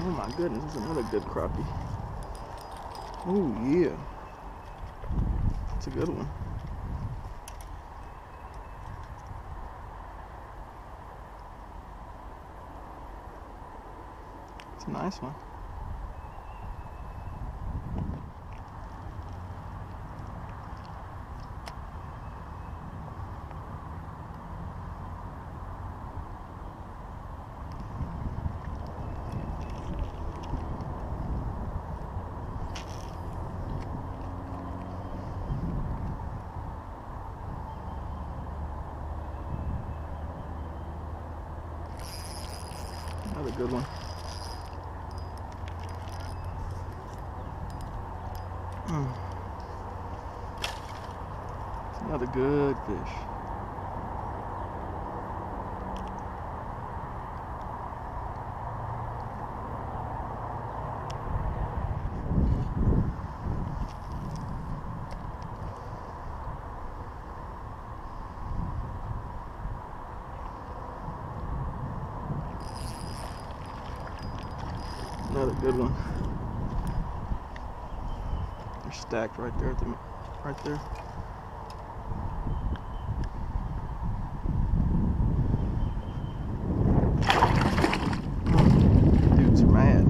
Oh my goodness, this is another good crappie. Oh yeah. It's a good one. It's a nice one. Another good one. It's another good fish. Another good one. They're stacked right there right there. Dudes are mad.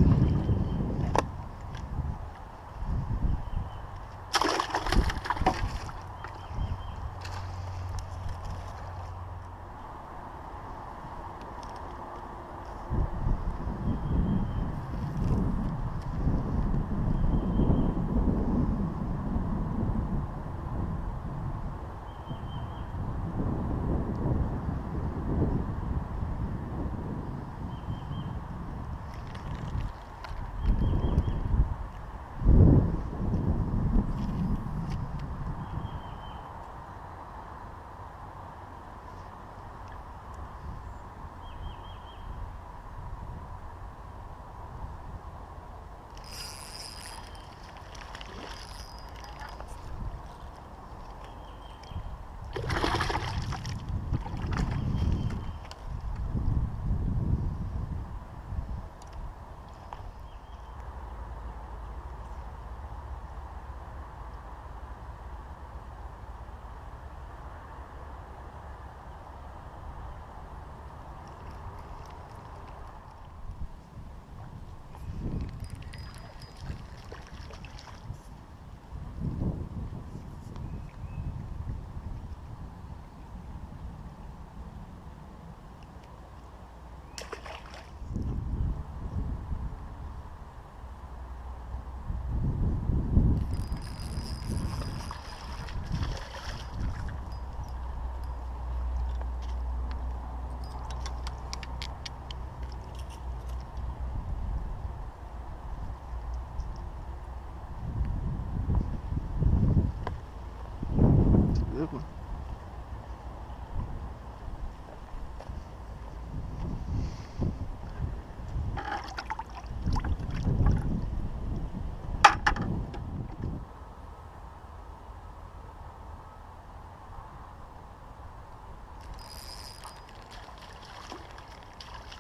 Good one.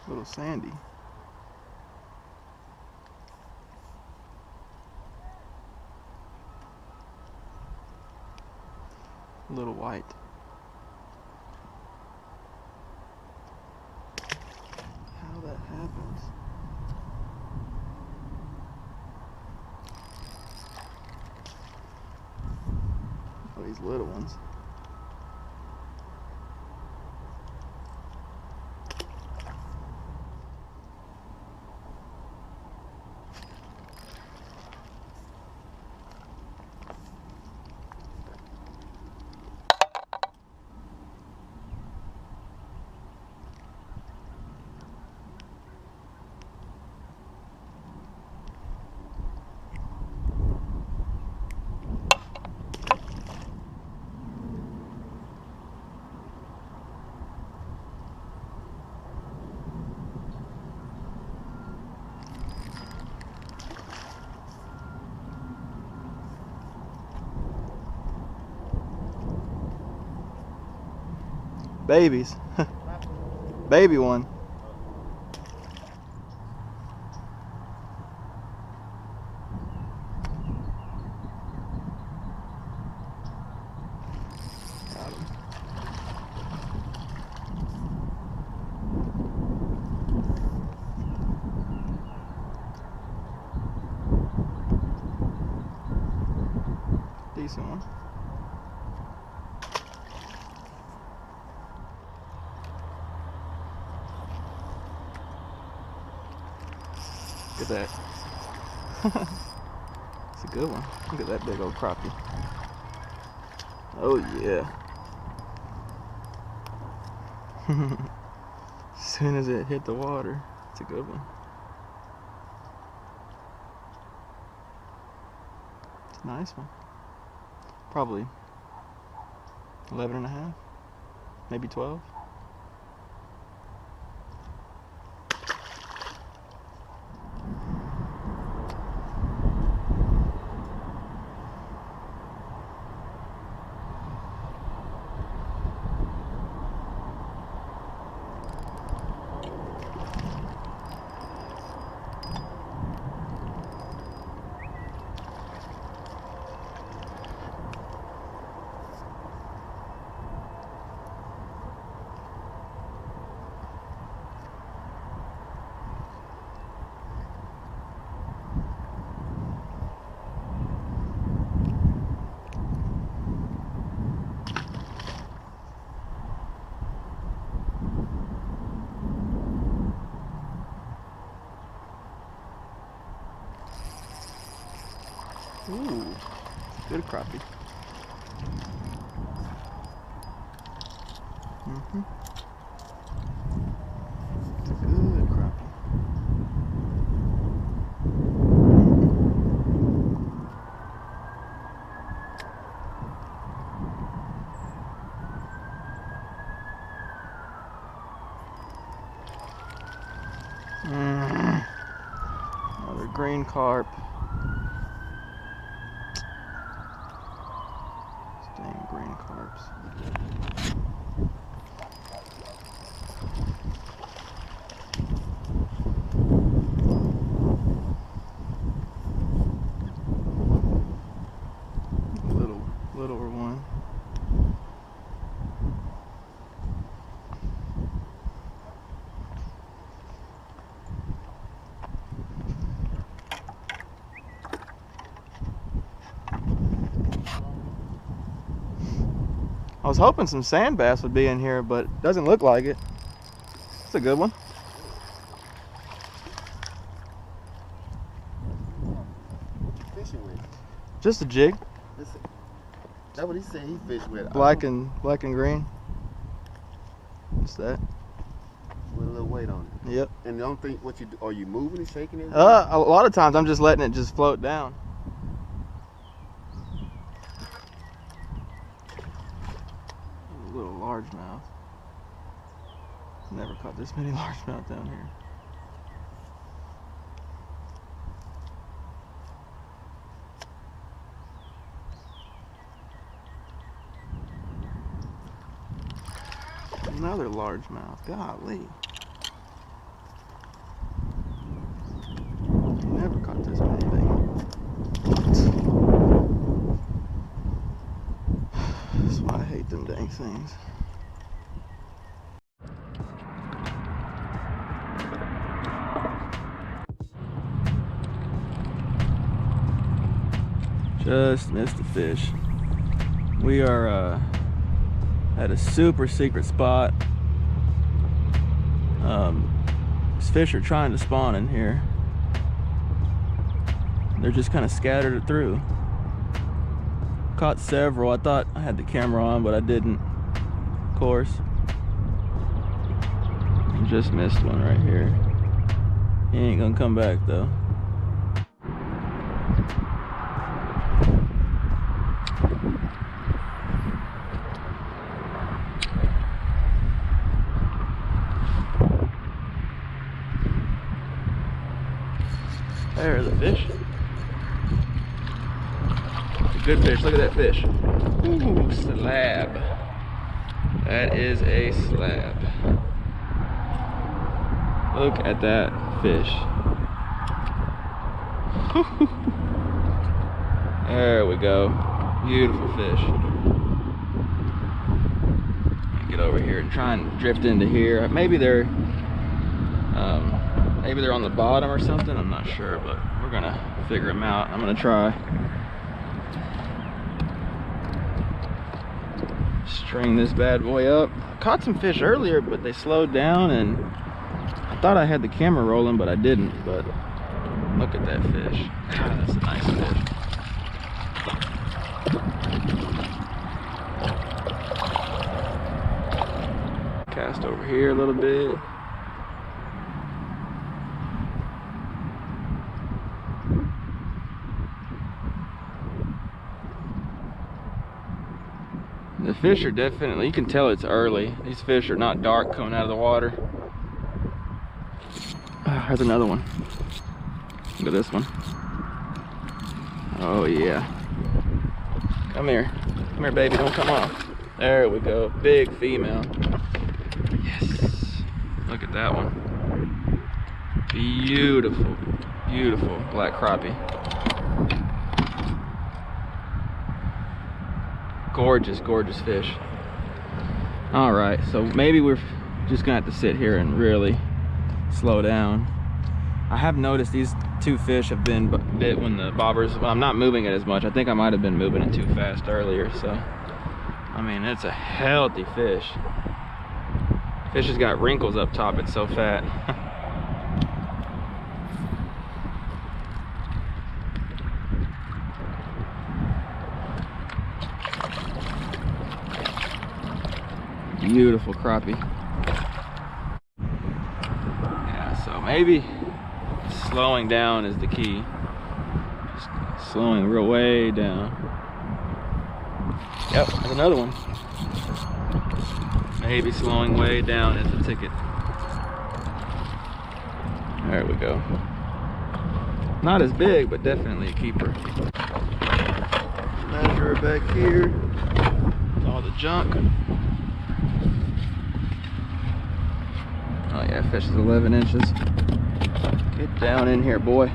Little sandy. Little white. How that happens. Oh, these little ones. Babies. Baby one. decent one. Look at that. It's a good one. Look at that big old crappie. Oh yeah. As soon as it hit the water, it's a good one. It's a nice one. Probably 11 and a half, maybe 12. Ooh, good crappie. It's a good crappie. Another green carp. Dang green carps. Littler one. I was hoping some sand bass would be in here, but it doesn't look like it. It's a good one. Fishing with? Just a jig. That's what he said he fished with. Black and green. What's that? With a little weight on it. Yep. And the only thing, what you do, are you moving and shaking it? A lot of times I'm just letting it just float down. A little largemouth. Never caught this many largemouth down here. Another largemouth. Golly. Never caught this many things. That's why I hate them dang things. Just missed the fish. We are at a super secret spot. These fish are trying to spawn in here. They're just kind of scattered it through. Caught several. I thought I had the camera on, but I didn't, of course. Just missed one right here. He ain't gonna come back though. There's the fish. It's a good fish. Look at that fish. Ooh, slab. That is a slab. Look at that fish. There we go. Beautiful fish. Get over here and try and drift into here. Maybe they're on the bottom or something. I'm not sure, but we're gonna figure them out. I'm gonna try. string this bad boy up. I caught some fish earlier, but they slowed down, and I thought I had the camera rolling, but I didn't. But look at that fish. God, that's a nice fish. Cast over here a little bit. The fish are definitely, you can tell it's early. These fish are not dark coming out of the water. There's another one. Look at this one. Oh yeah. Come here. Come here, baby, don't come off. There we go, big female. Yes. Look at that one. Beautiful, beautiful black crappie. Gorgeous, gorgeous fish. All right, so maybe we're just gonna have to sit here and really slow down. I have noticed these two fish have been bit when the bobbers, well, I'm not moving it as much. I think I might have been moving it too fast earlier. So, I mean, it's a healthy fish. Fish has got wrinkles up top, it's so fat. Beautiful crappie. Yeah, so maybe slowing down is the key. Just slowing real way down. Yep, there's another one. Maybe slowing way down is the ticket. There we go. Not as big, but definitely a keeper. Measure her back here. All the junk. Oh yeah, fish is 11 inches. Get down in here, boy.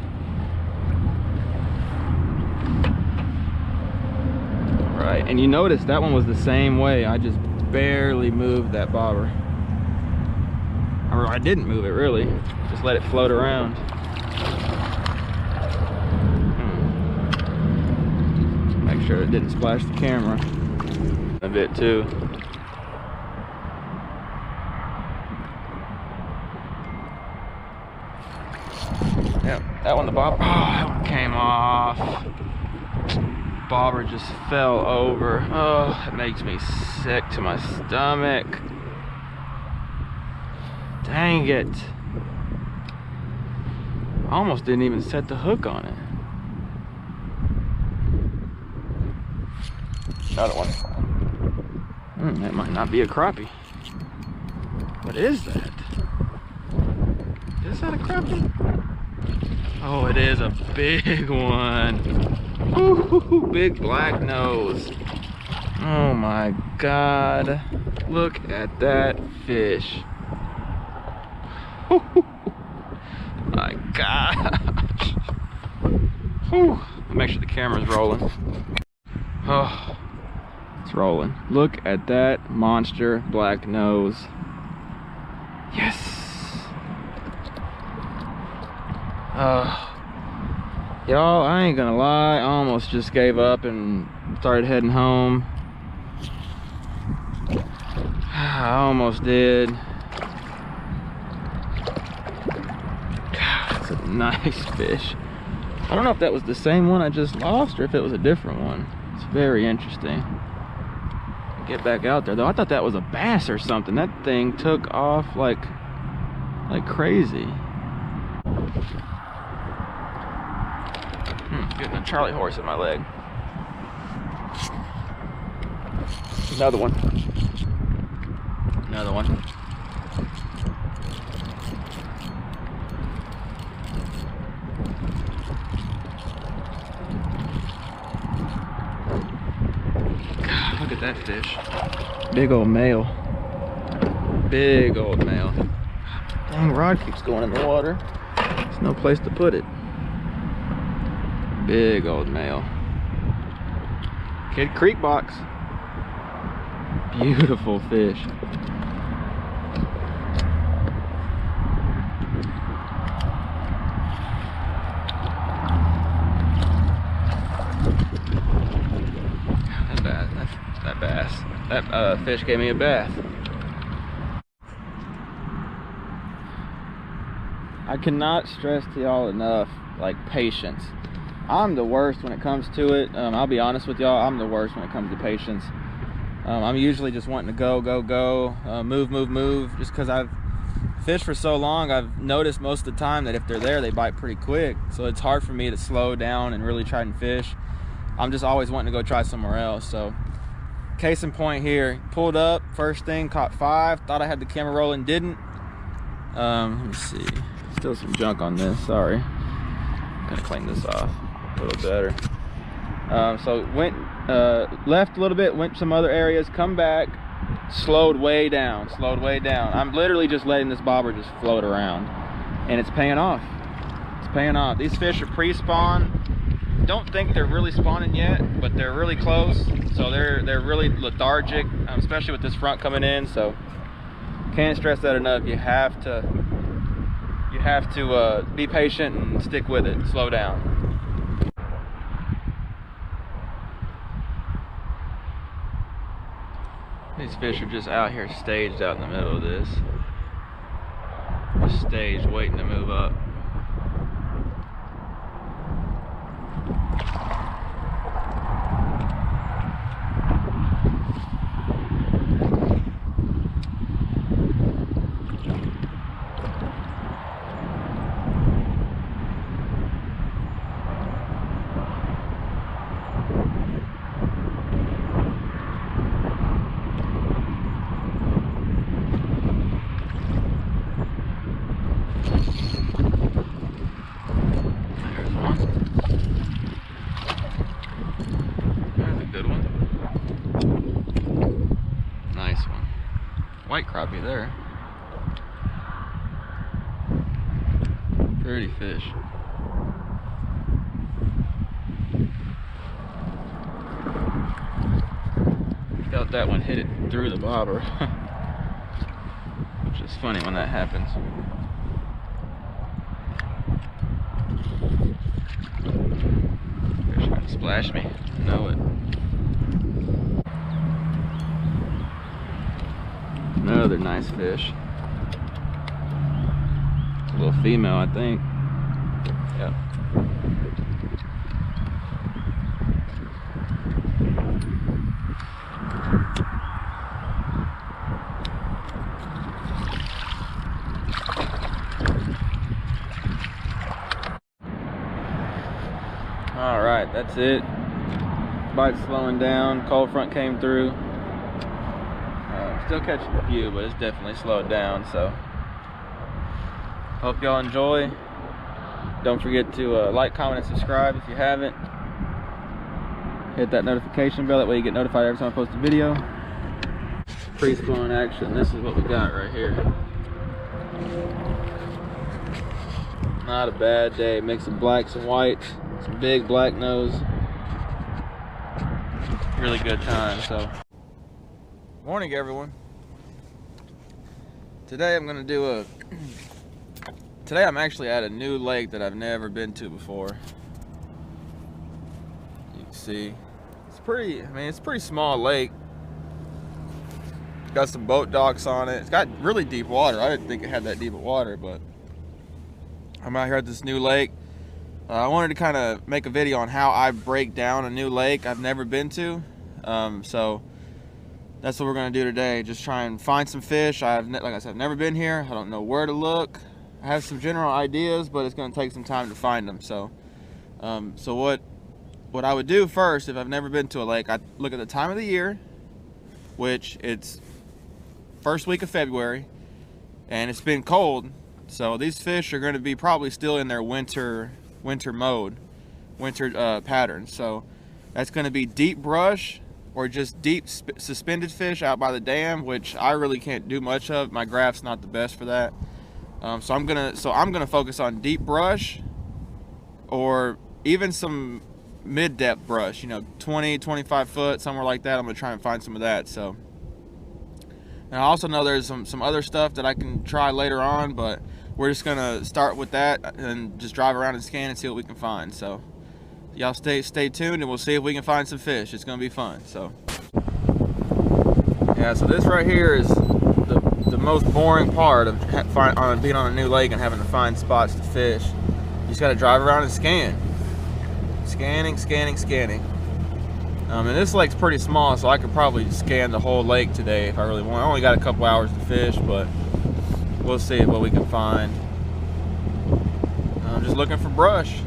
Right, and you notice that one was the same way. I just barely moved that bobber. Or I didn't move it really. Just let it float around. Make sure it didn't splash the camera a bit too. Yep, that one, the bobber, oh, that one came off. Bobber just fell over. Oh, it makes me sick to my stomach. Dang it. I almost didn't even set the hook on it. Another one. That might not be a crappie. What is that? Is that a crappie? Oh, it is a big one. Ooh, big black nose. Oh my God. Look at that fish. My gosh. Whew. Make sure the camera's rolling. Oh, it's rolling. Look at that monster black nose. Yes. Y'all, I ain't gonna lie, I almost just gave up and started heading home. I almost did. God, that's a nice fish. I don't know if that was the same one I just lost or if it was a different one. It's very interesting. Get back out there though. I thought that was a bass or something. That thing took off like crazy. Getting a Charlie horse in my leg. Another one. Another one. God, look at that fish. Big old male. Big old male. Dang, rod keeps going in the water. There's no place to put it. Big old male. Kid Creek box. Beautiful fish. That bass. That fish gave me a bath. I cannot stress to y'all enough, like, patience. I'm the worst when it comes to it. I'll be honest with y'all, I'm the worst when it comes to patience. I'm usually just wanting to go, move, just because I've fished for so long. I've noticed most of the time that if they're there, they bite pretty quick. So it's hard for me to slow down and really try and fish. I'm just always wanting to go try somewhere else. So case in point here, pulled up, first thing, caught 5, thought I had the camera rolling, didn't. Let me see, still some junk on this, sorry. Gonna clean this off a little better. So went, left a little bit, went some other areas, come back, slowed way down. I'm literally just letting this bobber just float around, and it's paying off. It's paying off. These fish are pre-spawn. Don't think they're really spawning yet, but they're really close. So they're really lethargic, especially with this front coming in. So can't stress that enough. You have to be patient and stick with it. Slow down. These fish are just out here staged out in the middle of this. Just staged, waiting to move up. White crappie there. Pretty fish. Felt that one hit it through the bobber. Which is funny when that happens. Fish gonna splash me. I know it. Another nice fish. A little female, I think. Yep. All right, that's it. Bite's slowing down. Cold front came through. Still catching a few, but it's definitely slowed down. So hope y'all enjoy. Don't forget to like, comment, and subscribe if you haven't. Hit that notification bell, that way you get notified every time I post a video. Pre-spawn action. This is what we got right here. Not a bad day. Mix of blacks and whites. Some big black nose. Really good time. So morning, everyone. Today I'm gonna do today I'm actually at a new lake that I've never been to before. You can see it's it's a pretty small lake. Got some boat docks on it. It's got really deep water. I didn't think it had that deep of water, but I'm out here at this new lake. I wanted to kind of make a video on how I break down a new lake I've never been to. So that's what we're going to do today. Just try and find some fish. Like I said, I've never been here. I don't know where to look. I have some general ideas, but it's going to take some time to find them. So what I would do first, if I've never been to a lake, I look at the time of the year, which it's first week of February, and it's been cold. So these fish are going to be probably still in their winter mode, pattern. So that's going to be deep brush or just deep suspended fish out by the dam, which I really can't do much of. My graph's not the best for that. So I'm gonna focus on deep brush or even some mid-depth brush, 20, 25 foot, somewhere like that. I'm gonna try and find some of that. So, and I also know there's some other stuff that I can try later on, but we're just gonna start with that and just drive around and scan and see what we can find. So y'all stay tuned, and we'll see if we can find some fish. It's gonna be fun. So Yeah, so this right here is the most boring part of being on a new lake and having to find spots to fish. You just got to drive around and scan. Scanning. And this lake's pretty small, so I could probably scan the whole lake today if I really want. I only got a couple hours to fish, but we'll see what we can find. I'm just looking for brush.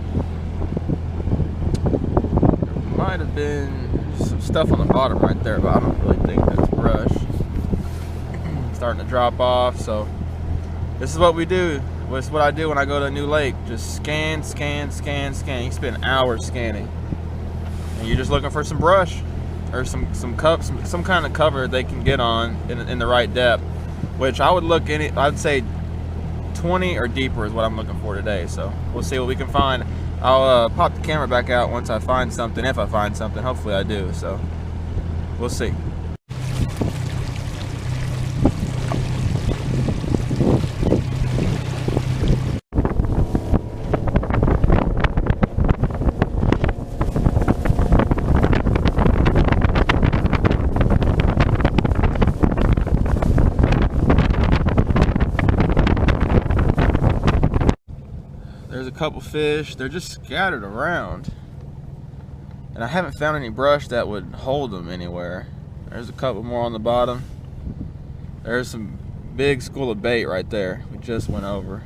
There might have been some stuff on the bottom right there, but I don't really think that's brush. Starting to drop off, so this is what we do. This is what I do when I go to a new lake. Just scan. You spend hours scanning, and you're just looking for some brush or some kind of cover they can get on in the right depth. Which I would look I'd say 20 or deeper is what I'm looking for today. So we'll see what we can find. I'll pop the camera back out once I find something. If I find something, hopefully I do. So we'll see. There's a couple fish. They're just scattered around, and I haven't found any brush that would hold them anywhere. There's a couple more on the bottom. There's some big school of bait right there we just went over.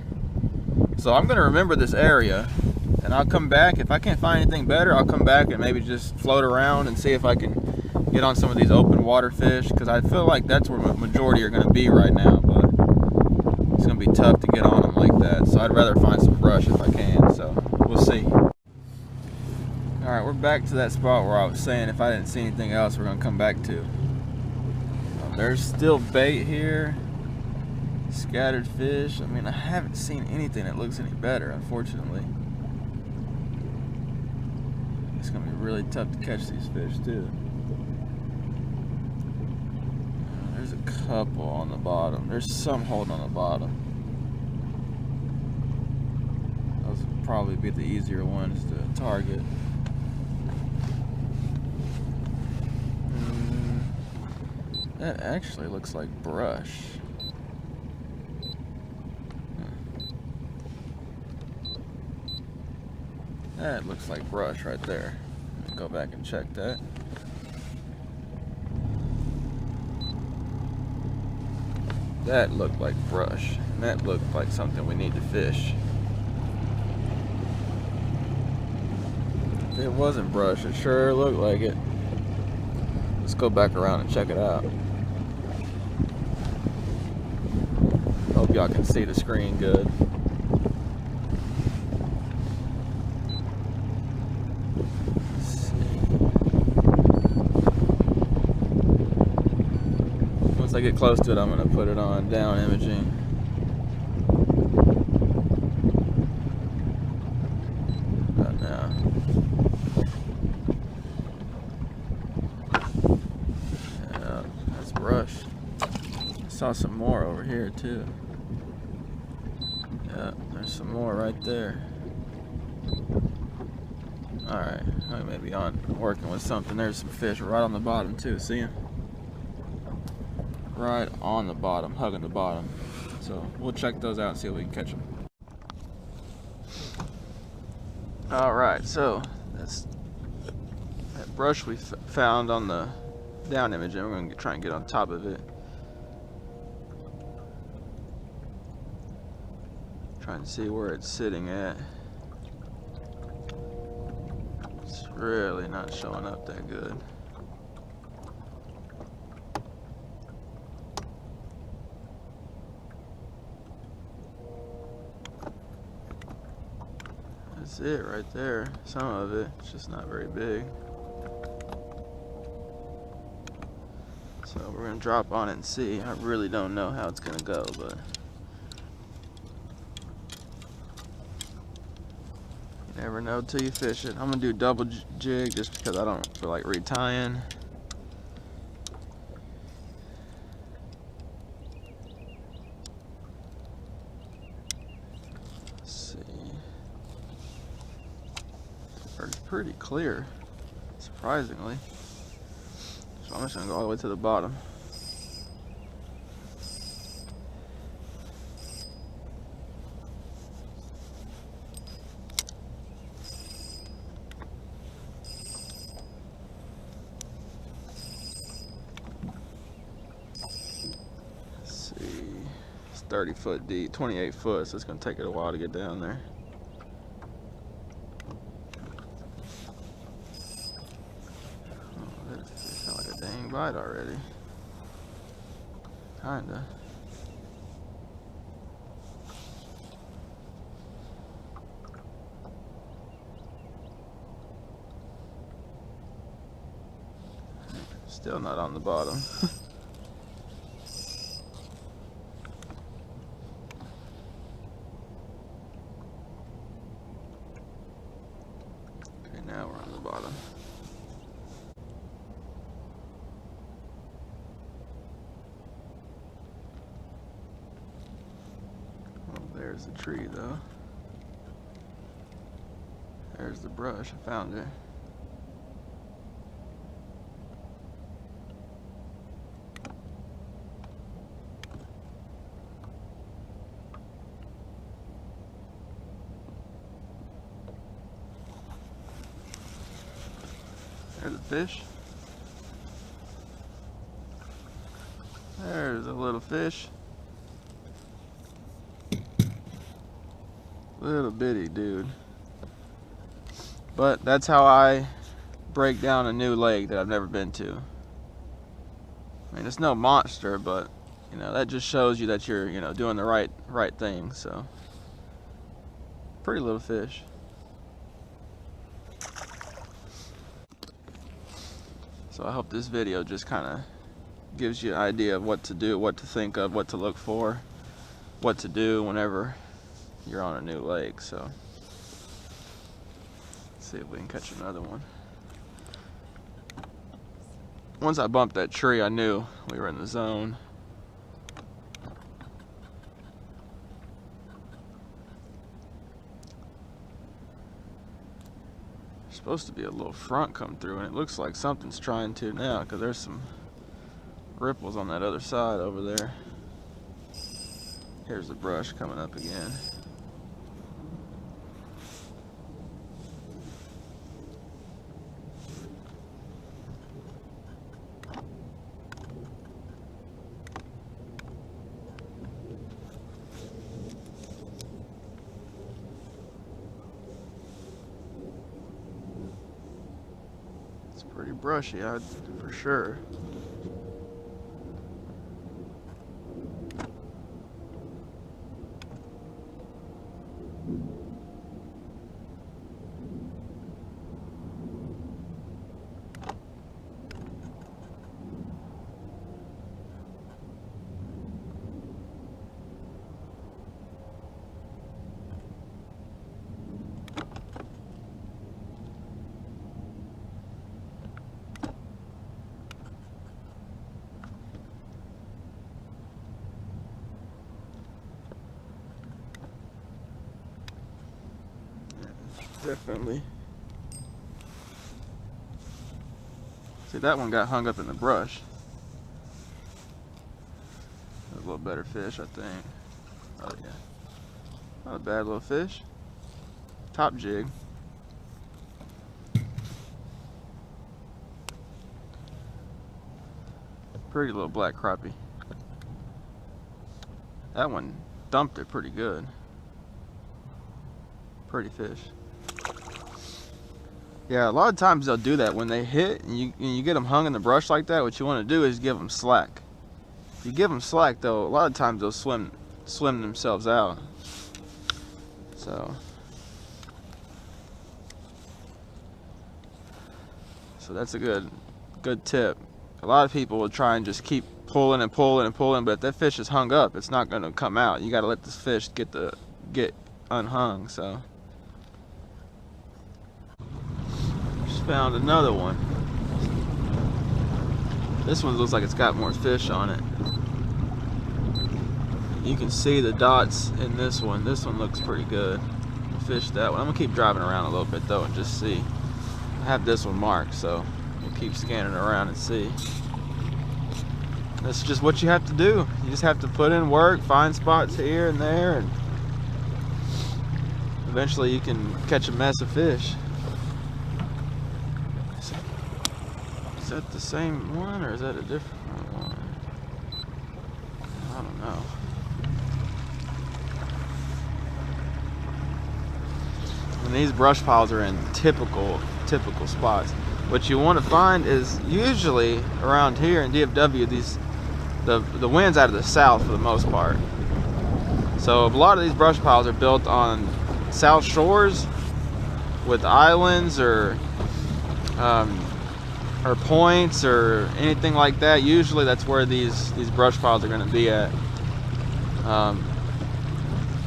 So I'm gonna remember this area, and I'll come back. If I can't find anything better, I'll come back and maybe just float around and see if I can get on some of these open water fish, because I feel like that's where the majority are gonna be right now, but it's gonna be tough to get on them like that. So I'd rather find some brush if I can, so we'll see. All right, we're back to that spot where I was saying if I didn't see anything else, we're gonna come back to. There's still bait here, scattered fish. I mean, I haven't seen anything that looks any better, unfortunately. It's gonna be really tough to catch these fish too. There's a couple on the bottom. There's some holding on the bottom. Those would probably be the easier ones to target. That actually looks like brush. That looks like brush right there. Go back and check that. That looked like brush, and that looked like something we need to fish. If it wasn't brush, it sure looked like it. Let's go back around and check it out. Hope y'all can see the screen good. Once I get close to it, I'm going to put it on down imaging. About now. Yeah, that's brush. I saw some more over here too. Yeah, there's some more right there. Alright, I may be on working with something. There's some fish right on the bottom too, see them? Right on the bottom, hugging the bottom. So we'll check those out and see if we can catch them. Alright, so that's that brush we found on the down image, and we're going to try and get on top of it. Trying to see where it's sitting at. It's really not showing up that good. That's it right there. Some of it, it's just not very big. So we're gonna drop on it and see. I really don't know how it's gonna go, but you never know till you fish it. I'm gonna do double jig just because I don't feel like retying. Let's see. It's pretty clear, surprisingly. So I'm just gonna go all the way to the bottom. 30 foot deep, 28 foot, so it's gonna take it a while to get down there. Oh, that fish got like a dang bite already. Kinda. Still not on the bottom. Okay, now we're on the bottom. Oh, there's the tree though. There's the brush, I found it. There's a fish. There's a little fish. Little bitty dude. But that's how I break down a new lake that I've never been to. I mean, it's no monster, but you know, that just shows you that you're, you know, doing the right thing. So, pretty little fish. So I hope this video just kind of gives you an idea of what to do, what to think of, what to look for, what to do whenever you're on a new lake. So let's see if we can catch another one. Once I bumped that tree, I knew we were in the zone. Supposed to be a little front come through, and it looks like something's trying to now, because there's some ripples on that other side over there. Here's the brush coming up again. Pretty brushy, for sure. Definitely. See, that one got hung up in the brush. A little better fish, I think. Oh yeah. Not a bad little fish. Top jig. Pretty little black crappie. That one dumped it pretty good. Pretty fish. Yeah, a lot of times they'll do that when they hit and you get them hung in the brush like that. What you want to do is give them slack. If you give them slack, though, a lot of times they'll swim themselves out. So that's a good tip. A lot of people will try and just keep pulling and pulling and pulling, but if that fish is hung up, it's not going to come out. You got to let this fish get unhung. So. Found another one. This one looks like it's got more fish on it. You can see the dots in this one. This one looks pretty good. We'll fish that one. I'm gonna keep driving around a little bit though and just see. I have this one marked, so we'll keep scanning around and see. That's just what you have to do. You just have to put in work, find spots here and there, and eventually you can catch a mess of fish. Is that the same one or is that a different one? I don't know. And these brush piles are in typical spots. What you want to find is usually around here in DFW, the wind's out of the south for the most part. So a lot of these brush piles are built on south shores with islands or points or anything like that. Usually that's where these brush piles are going to be at.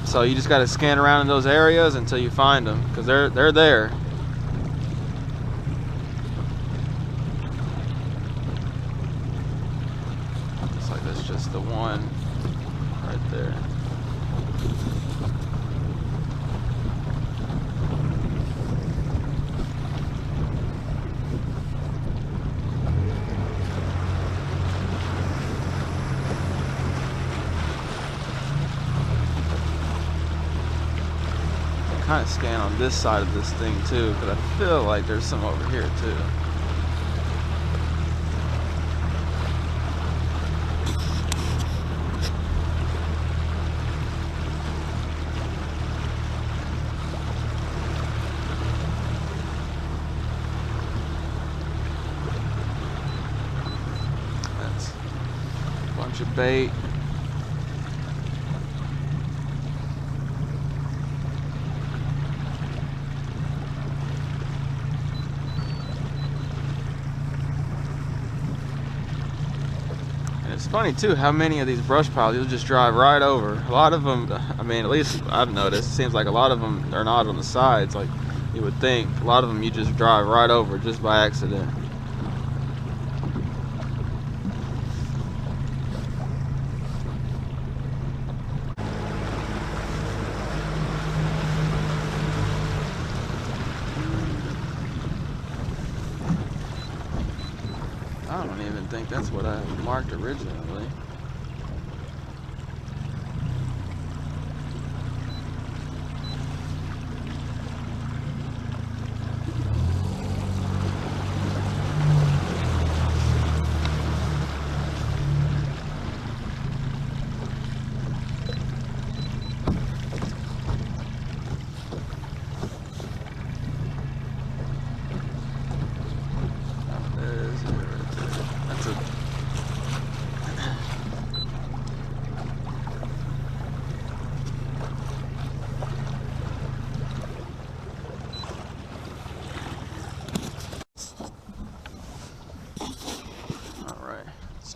So you just got to scan around in those areas until you find them, because they're there. Looks like that's just the one right there. Kind of scan on this side of this thing too, because I feel like there's some over here too. That's a bunch of bait. It's funny too how many of these brush piles you'll just drive right over. A lot of them, I mean, at least I've noticed, it seems like a lot of them are not on the sides like you would think. A lot of them you just drive right over just by accident. I don't even think that's what I marked originally.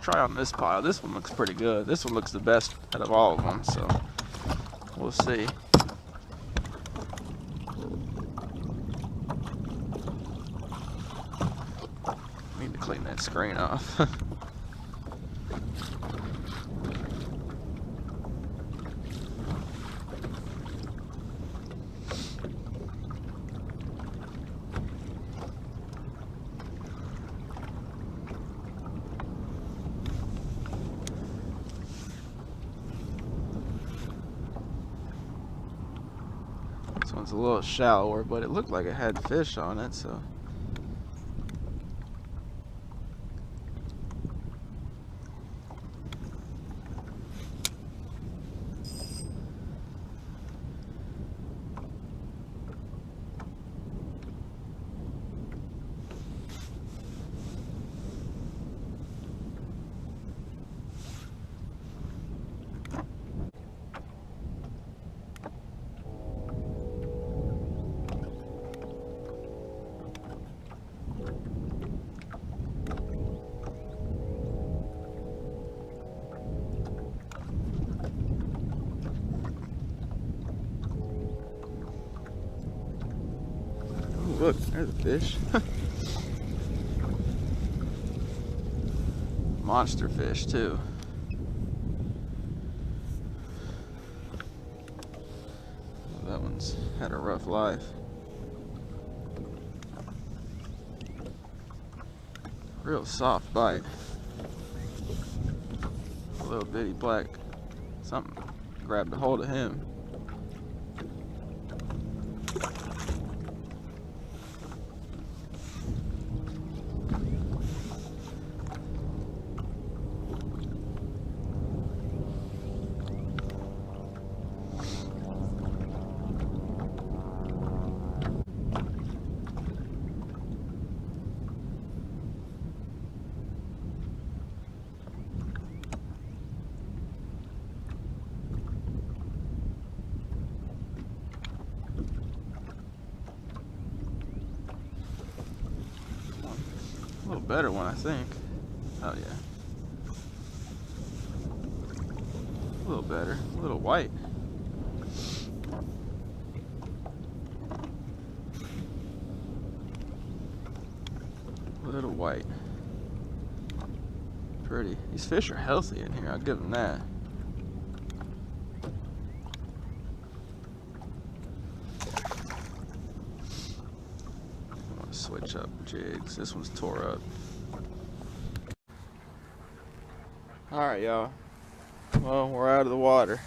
Try on this pile. This one looks pretty good. This one looks the best out of all of them, so we'll see. Need to clean that screen off. This one's a little shallower, but it looked like it had fish on it, so. Look, there's a fish. Monster fish too. That one's had a rough life. Real soft bite. A little bitty black. Something grabbed a hold of him. little better one, I think. Oh yeah. A little better. A little white. A little white. Pretty. These fish are healthy in here, I'll give them that. I'm gonna switch up jigs. This one's tore up. Alright, y'all. Well, we're out of the water.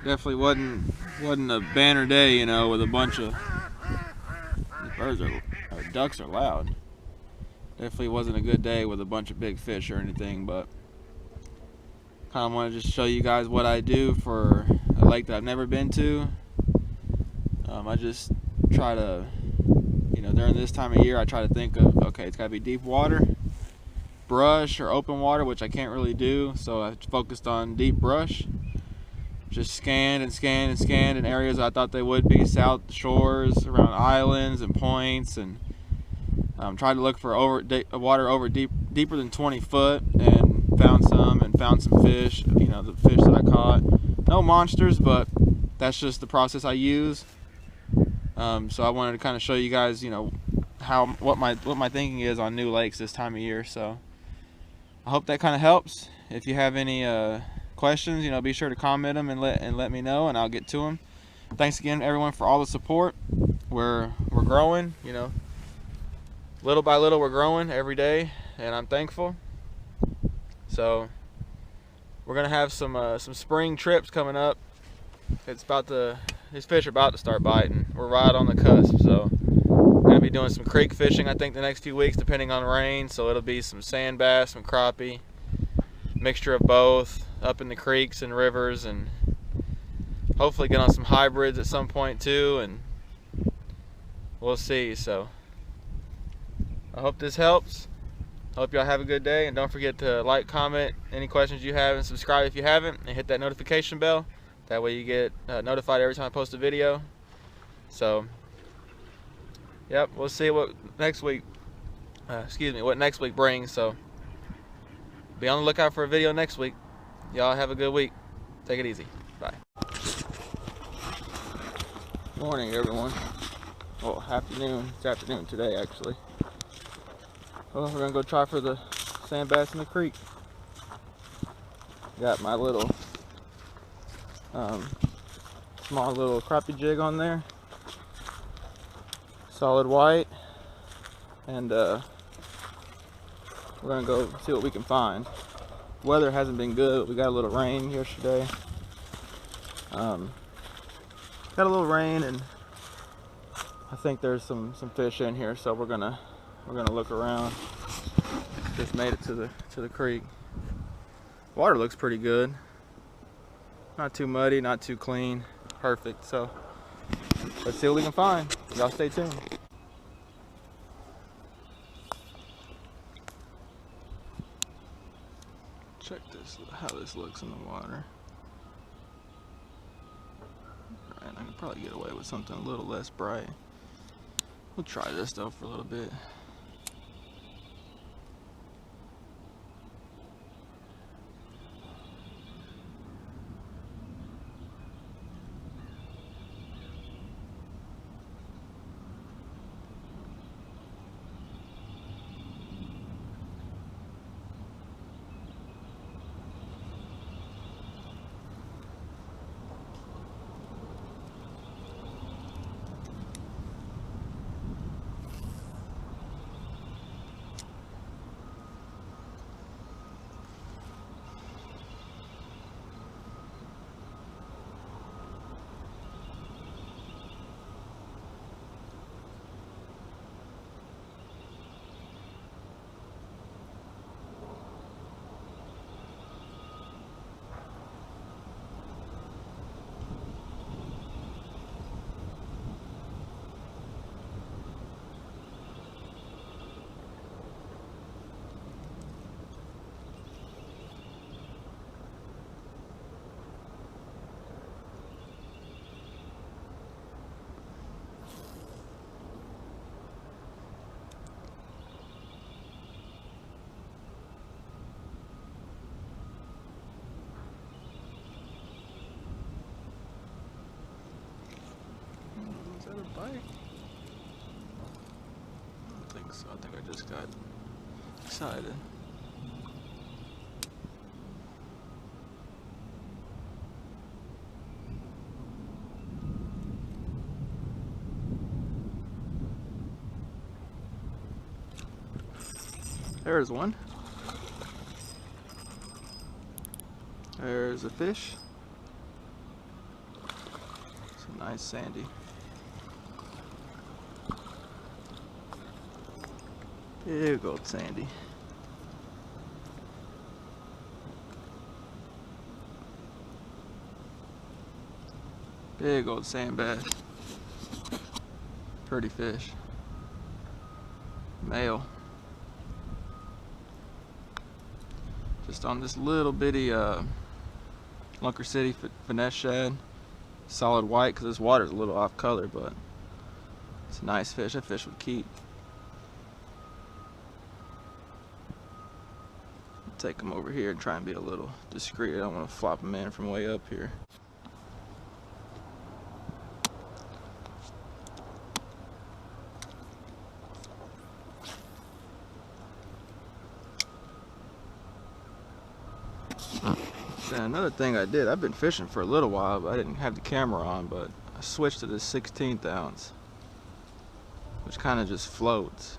Definitely wasn't a banner day, you know, with a bunch of ducks are loud. Definitely wasn't a good day with a bunch of big fish or anything, but kind of want to just show you guys what I do for a lake that I've never been to. I just try to, you know, during this time of year, I try to think of, okay, it's got to be deep water, brush, or open water, which I can't really do, so I focused on deep brush. Just scanned and scanned and scanned in areas I thought they would be, south shores, around islands and points, and tried to look for water deeper than 20 foot, and found some fish, you know, the fish that I caught. No monsters, but that's just the process I use. So I wanted to kind of show you guys, you know, what my thinking is on new lakes this time of year. So I hope that kind of helps. If you have any questions, you know, be sure to comment them and let me know, and I'll get to them. Thanks again, everyone, for all the support. We're growing, you know. Little by little, we're growing every day, and I'm thankful. So we're gonna have some spring trips coming up. These fish are about to start biting. We're right on the cusp, so we're gonna be doing some creek fishing, I think, the next few weeks, depending on rain. So it'll be some sand bass, some crappie, mixture of both, up in the creeks and rivers, and hopefully get on some hybrids at some point too, and we'll see. So I hope this helps. Hope y'all have a good day, and don't forget to like, comment any questions you have, and subscribe if you haven't, and hit that notification bell. That way you get notified every time I post a video. So yep, we'll see what next week brings. So be on the lookout for a video next week. Y'all have a good week. Take it easy. Bye. Morning, everyone. Well, afternoon. It's afternoon today, actually. Well, we're gonna go try for the sand bass in the creek. Got my little small little crappie jig on there, solid white, and we're gonna go see what we can find. Weather hasn't been good. We got a little rain yesterday. Got a little rain, and I think there's some fish in here, so we're gonna look around. Just made it to the creek. Water looks pretty good. Not too muddy, not too clean. Perfect. So let's see what we can find. Y'all stay tuned. Check this, how this looks in the water. Alright, I can probably get away with something a little less bright. We'll try this though for a little bit. that a bite? I don't think so. I think I just got excited. There's one. There's a fish. It's a nice sandy. Big old sandy. Big old sand bass. Pretty fish. Male. Just on this little bitty Lunker City Finesse shad. Solid white because this water's a little off color, but it's a nice fish. That fish would keep. Take them over here and try and be a little discreet. I don't want to flop them in from way up here. And another thing I did, I've been fishing for a little while, but I didn't have the camera on, but I switched to this 16th ounce, which kind of just floats.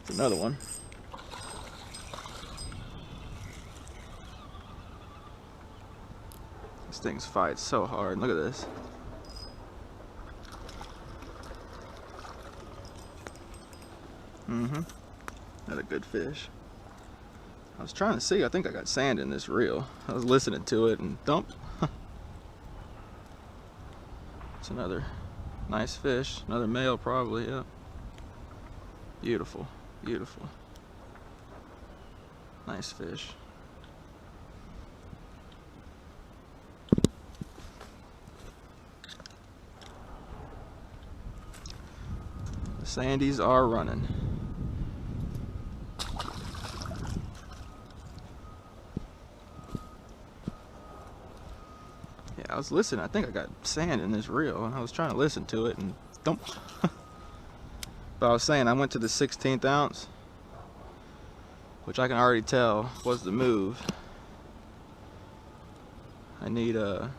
Another one. These things fight so hard. Look at this. Another good fish. I was trying to see, I think I got sand in this reel. I was listening to it and dump. It's another nice fish. Another male probably, yeah. Beautiful. Beautiful. Nice fish. The sandies are running. Yeah, I was listening. I think I got sand in this reel and I was trying to listen to it and dump. But I was saying I went to the 16th ounce, which I can already tell was the move. I need a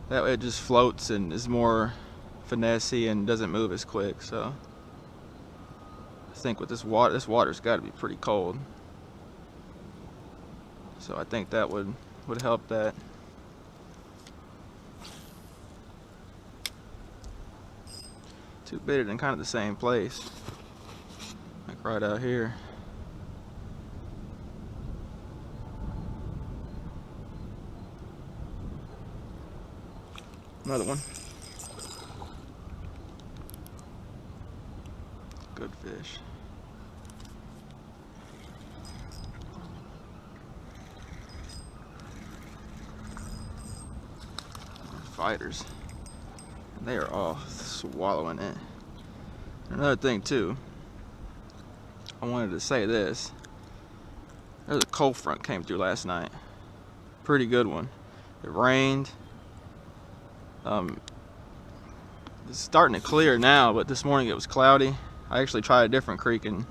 that way it just floats and is more finessey and doesn't move as quick. So I think with this water's got to be pretty cold. So I think that would help that. Two baited in kind of the same place, like right out here. Another one. Good fish. Fighters. They are all swallowing it. Another thing too, I wanted to say this. There's a cold front came through last night. Pretty good one. It rained. It's starting to clear now, but this morning it was cloudy. I actually tried a different creek and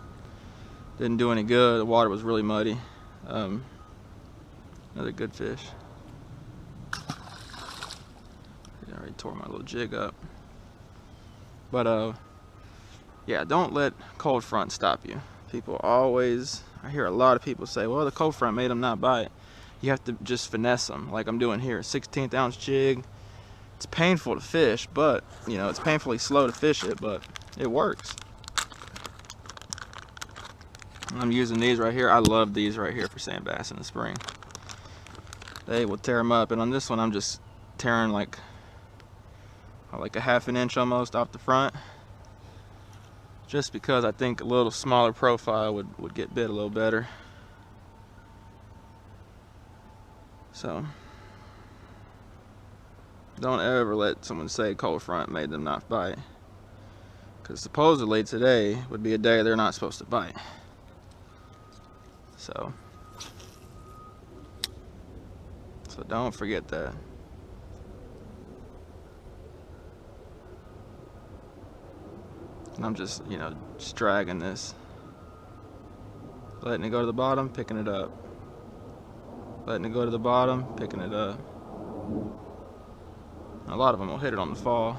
didn't do any good. The water was really muddy. Another good fish. I already tore my little jig up. But yeah, don't let cold front stop you. People always, I hear a lot of people say, well, the cold front made them not bite. You have to just finesse them like I'm doing here. 16th ounce jig. It's painful to fish, but you know, it's painfully slow to fish it, but it works. I'm using these right here. I love these right here for sand bass in the spring. They will tear them up, and on this one I'm just tearing like a half an inch almost off the front, just because I think a little smaller profile would get bit a little better. So don't ever let someone say cold front made them not bite, because supposedly today would be a day they're not supposed to bite. So don't forget that. And I'm just, you know, just dragging this, letting it go to the bottom, picking it up, letting it go to the bottom, picking it up. And a lot of them will hit it on the fall.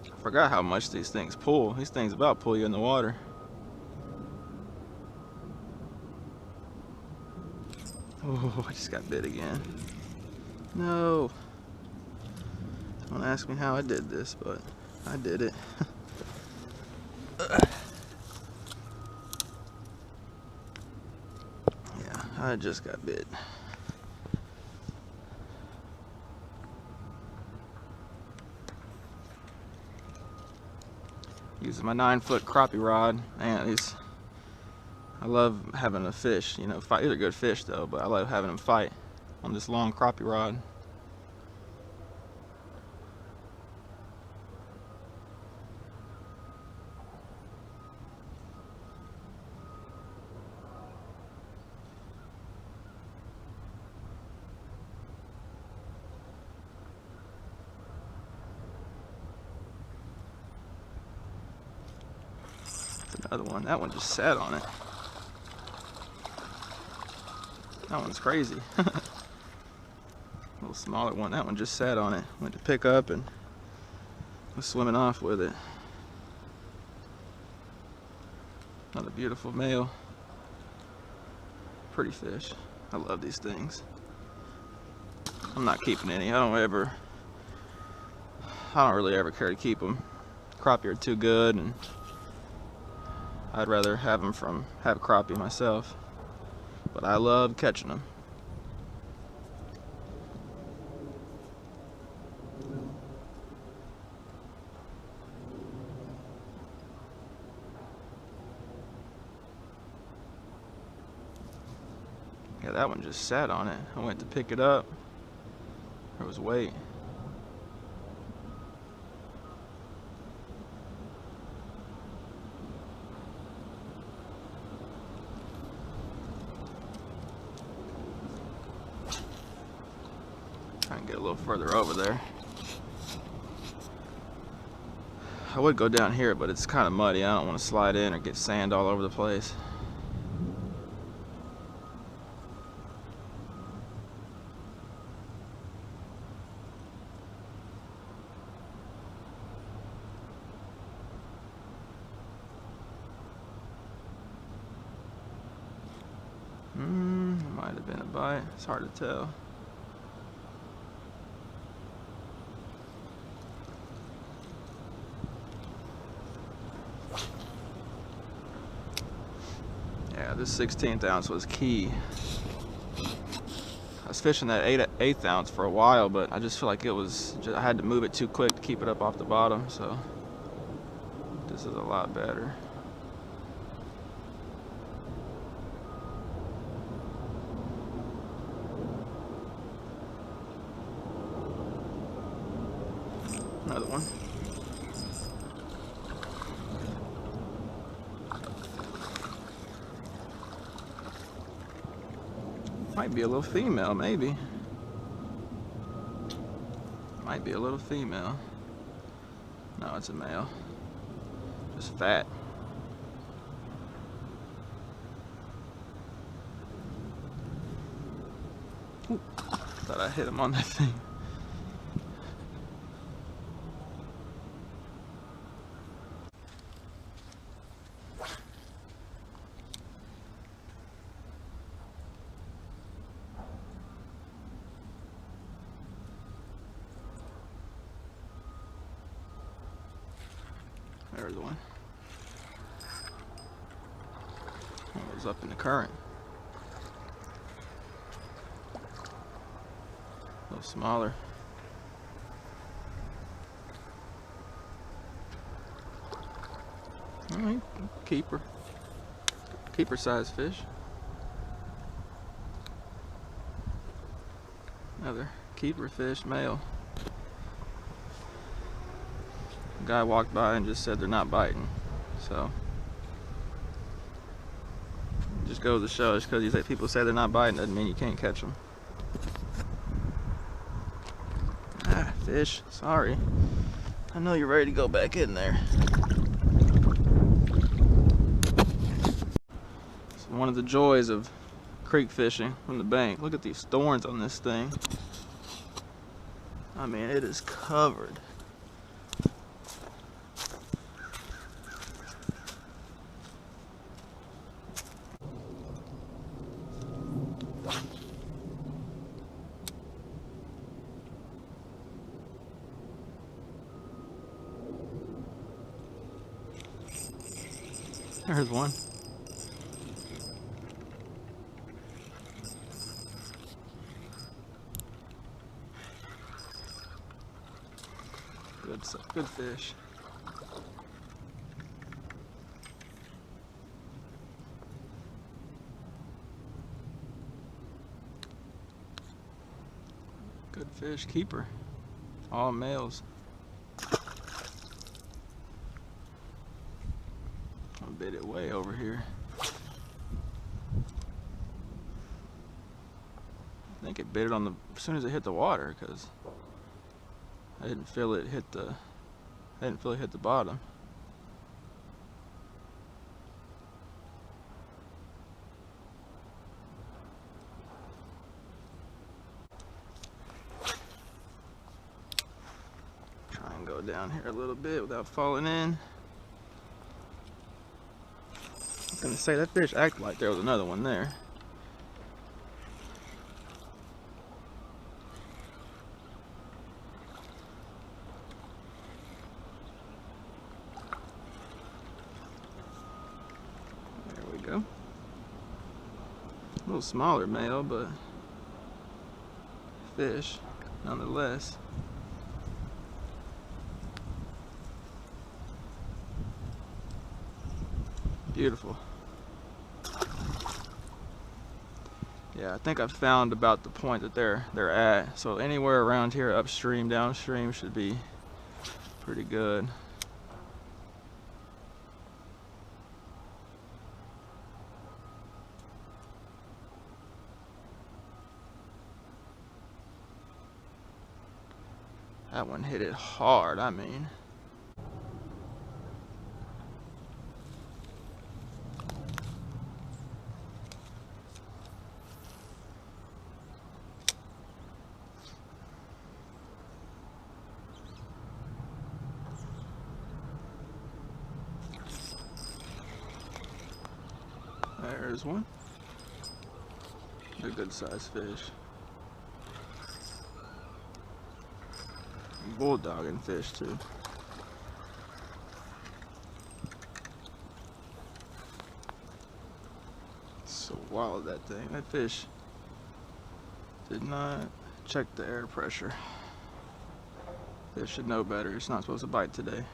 I forgot how much these things pull. These things about pull you in the water. Oh, I just got bit again. No. Don't ask me how I did this, but I did it. Yeah, I just got bit. Using my 9-foot crappie rod. Man, these, I love having a fish, you know, fight. These are good fish though, but I love having them fight on this long crappie rod. Another one. That one just sat on it. That one's crazy. A little smaller one. That one just sat on it. Went to pick up and was swimming off with it. Another beautiful male. Pretty fish. I love these things. I'm not keeping any. I don't really ever care to keep them. Crappie are too good, and I'd rather have crappie myself, but I love catching them. Yeah, that one just sat on it. I went to pick it up. There was weight. Try and get a little further over there. I would go down here, but it's kind of muddy. I don't want to slide in or get sand all over the place. Might have been a bite. It's hard to tell. Yeah, this 16th ounce was key. I was fishing that 8th ounce for a while, but I just feel like I had to move it too quick to keep it up off the bottom, so this is a lot better. Another one. Might be a little female, maybe. Might be a little female. No, it's a male. Just fat. Ooh, thought I hit him on that thing. There's one. One was up in the current. A little smaller. Alright, keeper size fish. Another keeper fish, male. The guy walked by and just said they're not biting. So just goes to show us, because people say they're not biting doesn't mean you can't catch them. Ah, fish, sorry. I know you're ready to go back in there. It's one of the joys of creek fishing from the bank. Look at these thorns on this thing. I mean, it is covered. There's one. Good fish. Good fish, keeper. All males. I bit it way over here. I think it bit it on the as soon as it hit the water, because I didn't feel it hit the bottom. Try and go down here a little bit without falling in. I was gonna say that fish acted like there was another one there. Go. A little smaller male, but fish nonetheless. Beautiful. Yeah, I think I've found about the point that they're at. So anywhere around here, upstream, downstream, should be pretty good. That one hit it hard, I mean. There's one. A good sized fish. Bulldogging fish too. Swallowed that thing. That fish did not check the air pressure. Fish should know better. It's not supposed to bite today.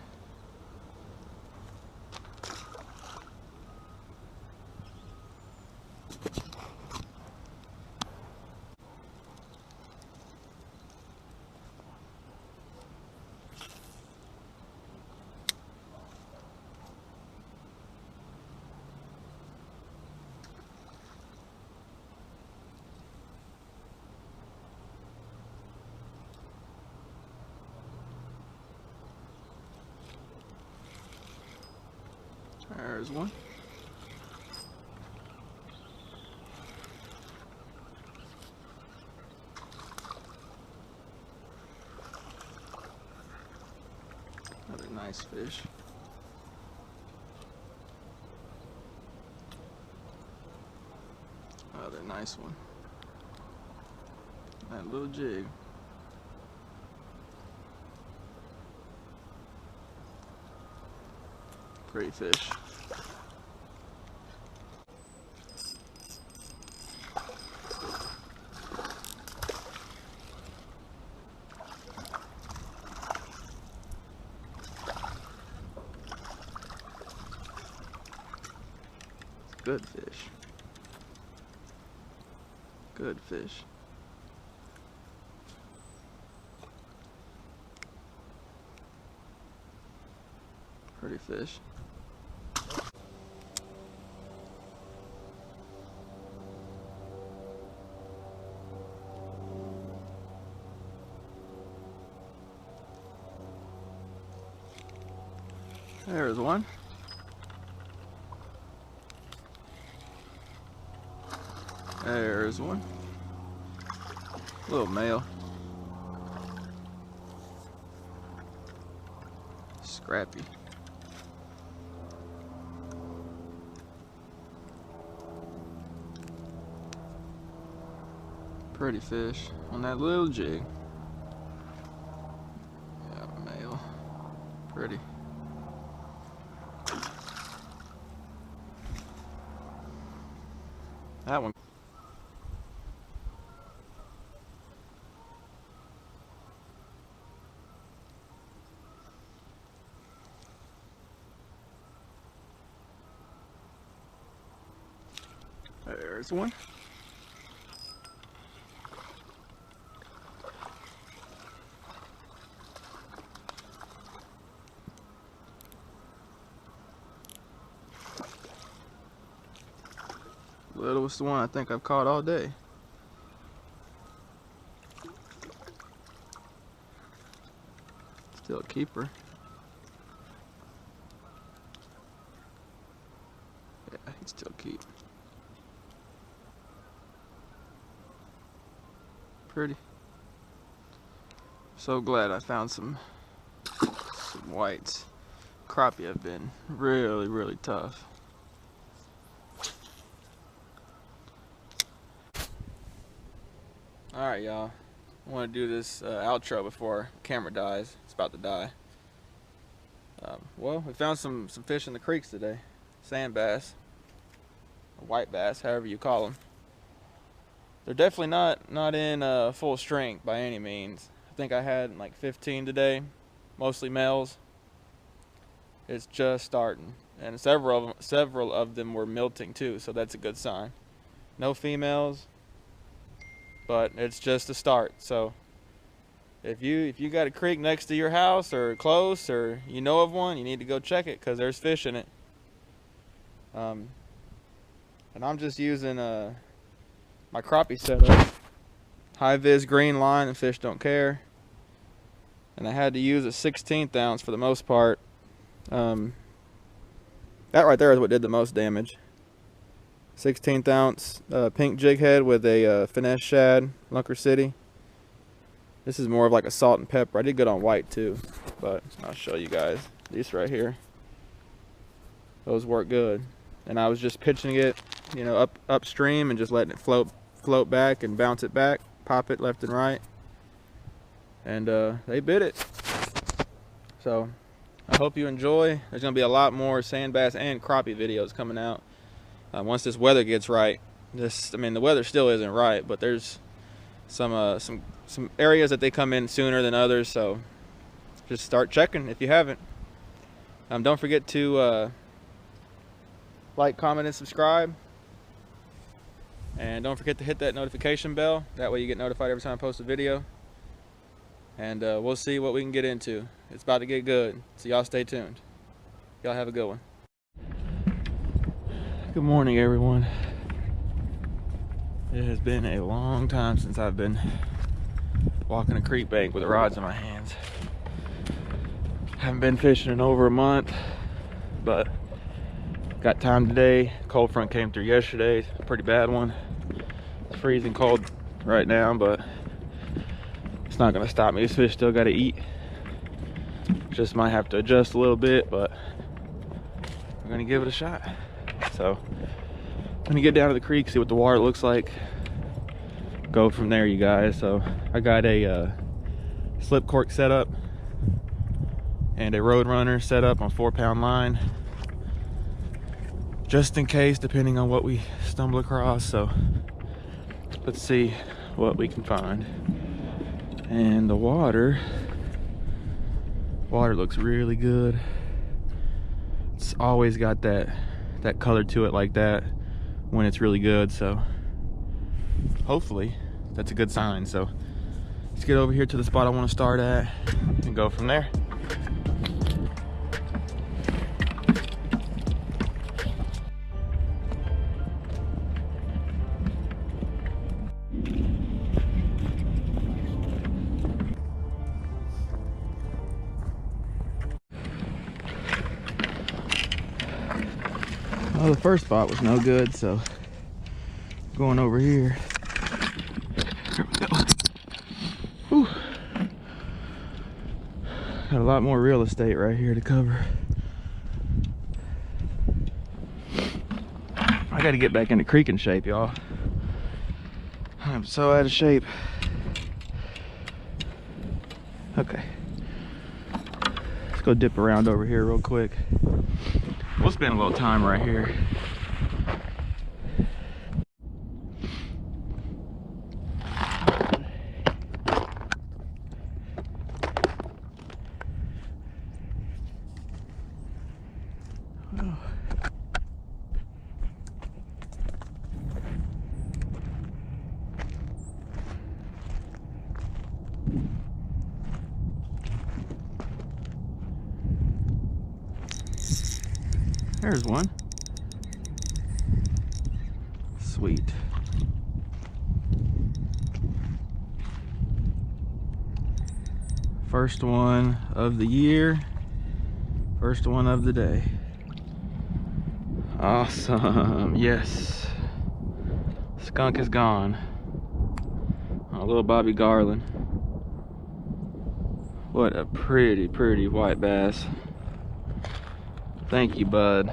There's one. Another nice fish. Another nice one. That little jig. Great fish. Good fish. Good fish. Pretty fish. There's one. There's one. Little male. Crappie. Pretty fish on that little jig. Yeah, male. Pretty. That one. There's one. Littlest one I think I've caught all day. Still a keeper. Yeah, he'd still keep. Pretty. So glad I found some whites. Crappie have been really tough. Alright y'all, I want to do this outro before the camera dies. It's about to die. Well, we found some fish in the creeks today. Sand bass, or white bass, however you call them. They're definitely not in full strength by any means. I think I had like 15 today, mostly males. It's just starting, and several of them were milting too, so that's a good sign. No females, but it's just a start. So if you got a creek next to your house or close, or you know of one, you need to go check it because there's fish in it. And I'm just using my crappie setup, high vis green line, and fish don't care. And I had to use a 16th ounce for the most part. That right there is what did the most damage. 16th ounce pink jig head with a finesse shad, Lunker City. This is more of like a salt and pepper. I did good on white too, but I'll show you guys. These right here, those work good. And I was just pitching it, you know, upstream and just letting it float back and bounce it back, pop it left and right, and they bit it. So I hope you enjoy. There's gonna be a lot more sand bass and crappie videos coming out once this weather gets right. I mean, the weather still isn't right, but there's some areas that they come in sooner than others, so just start checking if you haven't. Don't forget to like, comment, and subscribe. And don't forget to hit that notification bell. That way you get notified every time I post a video. And we'll see what we can get into. It's about to get good. So y'all stay tuned. Y'all have a good one. Good morning, everyone. It has been a long time since I've been walking a creek bank with rods in my hands. Haven't been fishing in over a month, but got time today. Cold front came through yesterday, a pretty bad one. It's freezing cold right now, but it's not gonna stop me. These fish still gotta eat. Just might have to adjust a little bit, but we're gonna give it a shot. So I'm gonna get down to the creek, see what the water looks like, go from there, you guys. So I got a slip cork set up and a road runner set up on 4-pound line, just in case, depending on what we stumble across. So let's see what we can find. And the water looks really good. It's always got that color to it like that when it's really good, so hopefully that's a good sign. So let's get over here to the spot I want to start at and go from there. Well, the first spot was no good, so going over here. Here we go. Whew. Got a lot more real estate right here to cover. I gotta get back into creeking shape, y'all. I'm so out of shape. Okay. Let's go dip around over here real quick. We'll spend a little time right here. Oh. There's one. Sweet. First one of the year. First one of the day. Awesome. Yes. Skunk is gone. Oh, little Bobby Garland. What a pretty, pretty white bass. Thank you, bud.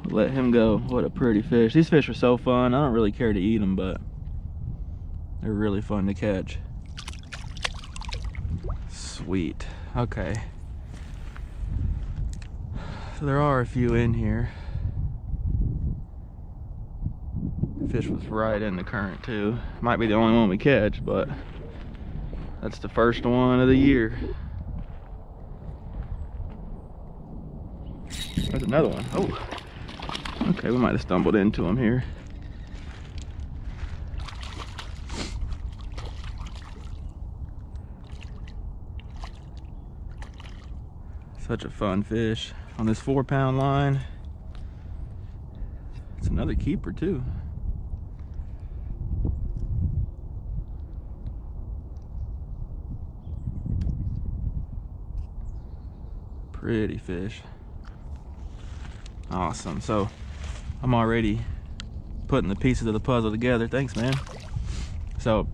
Let him go. What a pretty fish. These fish are so fun. I don't really care to eat them, but they're really fun to catch. Sweet. Okay. So there are a few in here. Fish was right in the current too. Might be the only one we catch, but that's the first one of the year. There's another one. Oh, okay, we might have stumbled into him here. Such a fun fish on this 4-pound line. It's another keeper too. Pretty fish. Awesome. So I'm already putting the pieces of the puzzle together. Thanks, man. So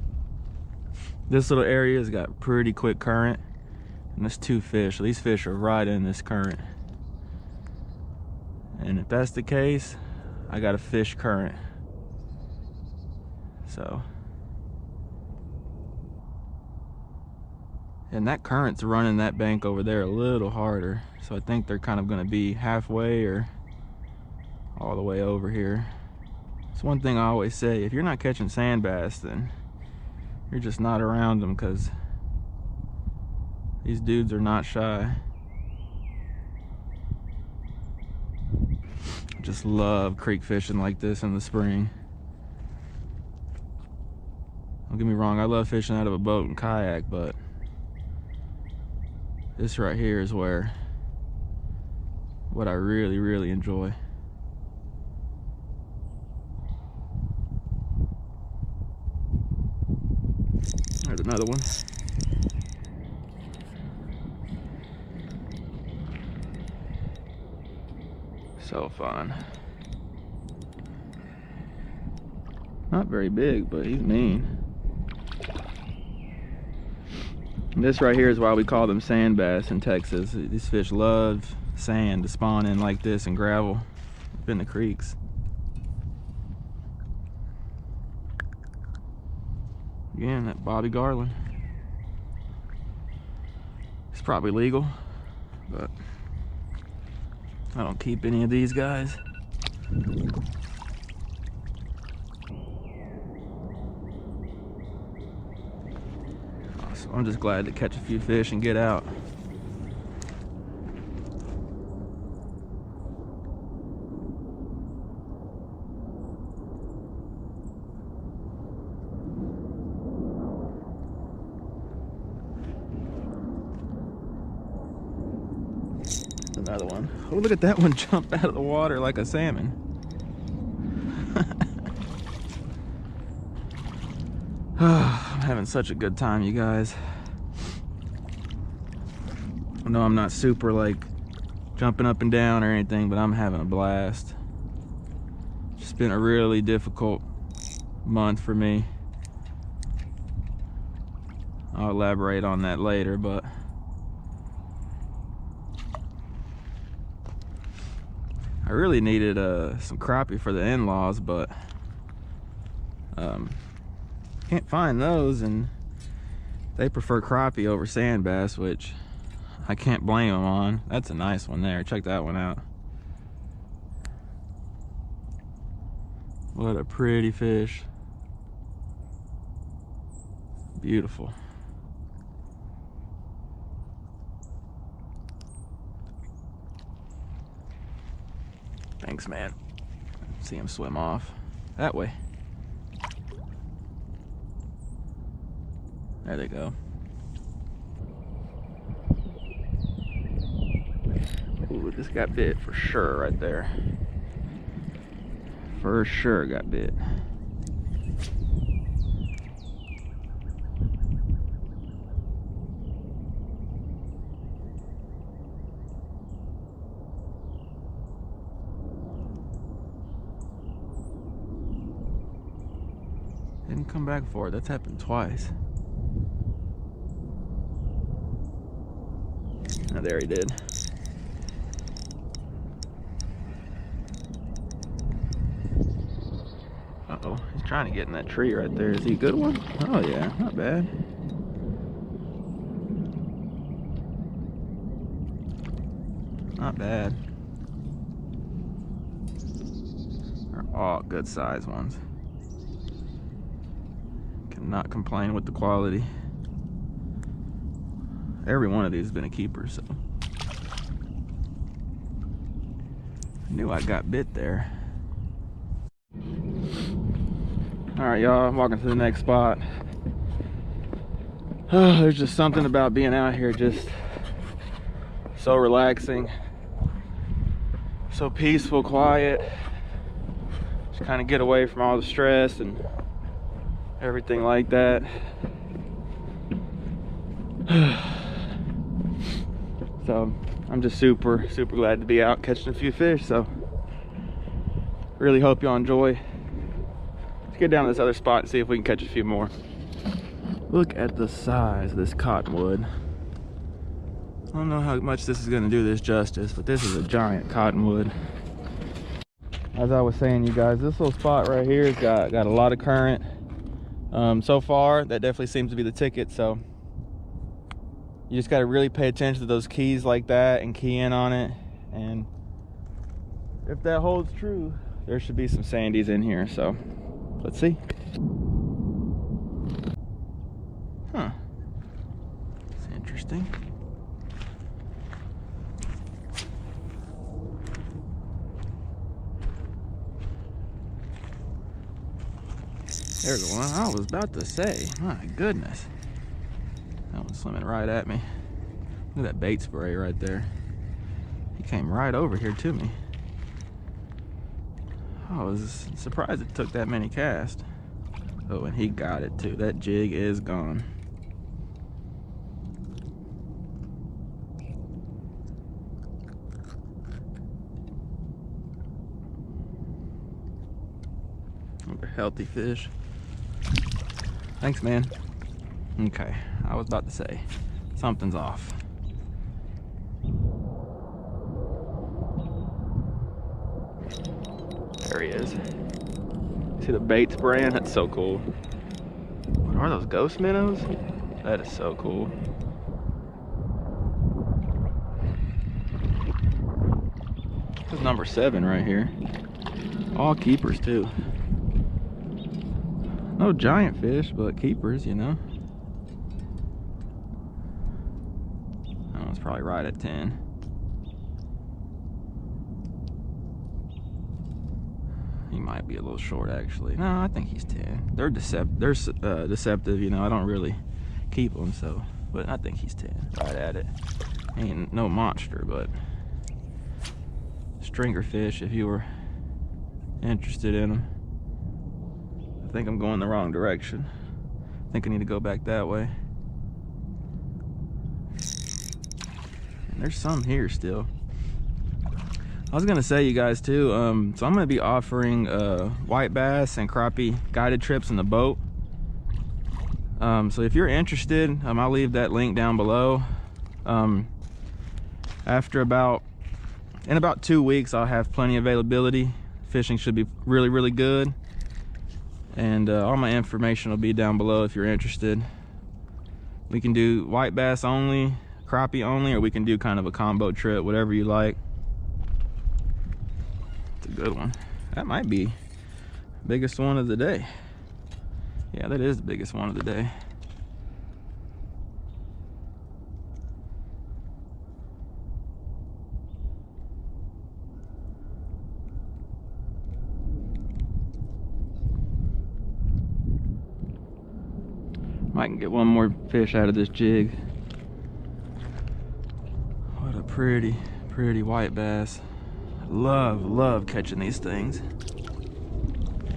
this little area has got pretty quick current, and there's 2 fish. So these fish are right in this current, and if that's the case, I got a fish current. So, and that current's running that bank over there a little harder, so I think they're kind of going to be halfway or all the way over here. It's one thing I always say: if you're not catching sand bass, then you're just not around them, because these dudes are not shy. I just love creek fishing like this in the spring. Don't get me wrong, I love fishing out of a boat and kayak, but this right here is what I really, really enjoy. There's another one. So fun. Not very big, but he's mean. And this right here is why we call them sand bass in Texas. These fish love sand to spawn in like this, and gravel up in the creeks. Again, that Bobby Garland. It's probably legal, but I don't keep any of these guys. So I'm just glad to catch a few fish and get out. Another one. Oh, look at that one jump out of the water like a salmon. I'm having such a good time, you guys. I know I'm not super like jumping up and down or anything, but I'm having a blast. It's been a really difficult month for me. I'll elaborate on that later, but I really needed some crappie for the in-laws, but can't find those, and they prefer crappie over sand bass, which I can't blame them on. That's a nice one there. Check that one out. What a pretty fish. Beautiful. Thanks, man. See him swim off that way. There they go. Ooh, this got bit for sure right there. For sure got bit. Didn't come back for it. That's happened twice. Oh, there he did. Uh-oh, he's trying to get in that tree right there. Is he a good one? Oh yeah, not bad. Not bad. They're all good size ones. Cannot complain with the quality. Every one of these has been a keeper, so. I knew I got bit there. All right, y'all, I'm walking to the next spot. Oh, there's just something about being out here, just so relaxing, so peaceful, quiet. Just kind of get away from all the stress and everything like that. So I'm just super glad to be out catching a few fish. So really hope y'all enjoy. Let's get down to this other spot and see if we can catch a few more. Look at the size of this cottonwood. I don't know how much this is going to do this justice, but this is a giant cottonwood. As I was saying, you guys, this little spot right here has got a lot of current. So far, that definitely seems to be the ticket. So you just got to really pay attention to those keys like that and key in on it. And if that holds true, there should be some sandies in here. So let's see. Huh. That's interesting. There's the one I was about to say. My goodness. That one's swimming right at me. Look at that bait spray right there. He came right over here to me. I was surprised it took that many casts. Oh, and he got it too. That jig is gone. Another healthy fish. Thanks, man. Okay, I was about to say, something's off. There he is. See the bait spraying? That's so cool. What are those, ghost minnows? That is so cool. This is number 7 right here. All keepers too. No giant fish, but keepers, you know. That one's probably right at 10. He might be a little short, actually. No, I think he's 10. They're deceptive, you know. I don't really keep them, so. But I think he's 10. Right at it. Ain't no monster, but stringer fish if you were interested in them. I think I'm going the wrong direction. I think I need to go back that way. And there's some here still. I was gonna say, you guys too, so I'm gonna be offering white bass and crappie guided trips in the boat. So if you're interested, I'll leave that link down below. In about 2 weeks, I'll have plenty of availability. Fishing should be really, really good. And all my information will be down below if you're interested. We can do white bass only, crappie only, or we can do kind of a combo trip, whatever you like. It's a good one. That might be the biggest one of the day. Yeah, that is the biggest one of the day. Might can get one more fish out of this jig. What a pretty, pretty white bass. Love catching these things.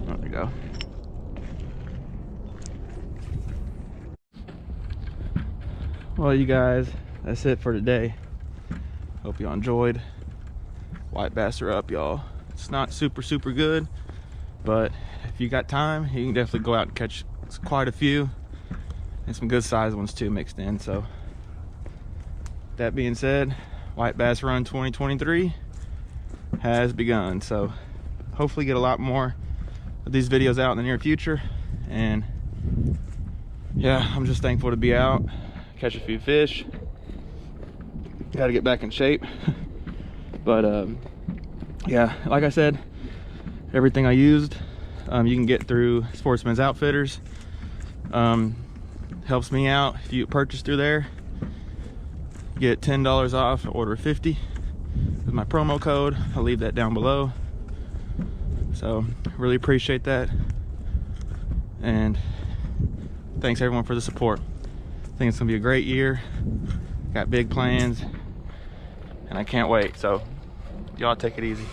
There we go. Well, you guys, that's it for today. Hope y'all enjoyed. White bass are up, y'all. It's not super good, but if you got time, you can definitely go out and catch quite a few, and some good sized ones too mixed in. So that being said, White Bass Run 2023 has begun. So hopefully get a lot more of these videos out in the near future. And yeah, I'm just thankful to be out, catch a few fish. Got to get back in shape. But yeah, like I said, everything I used you can get through Sportsman's Outfitters. Helps me out if you purchase through there. Get $10 off, order 50 with my promo code. I'll leave that down below. So really appreciate that, and thanks everyone for the support. I think it's gonna be a great year. Got big plans, and I can't wait. So y'all take it easy.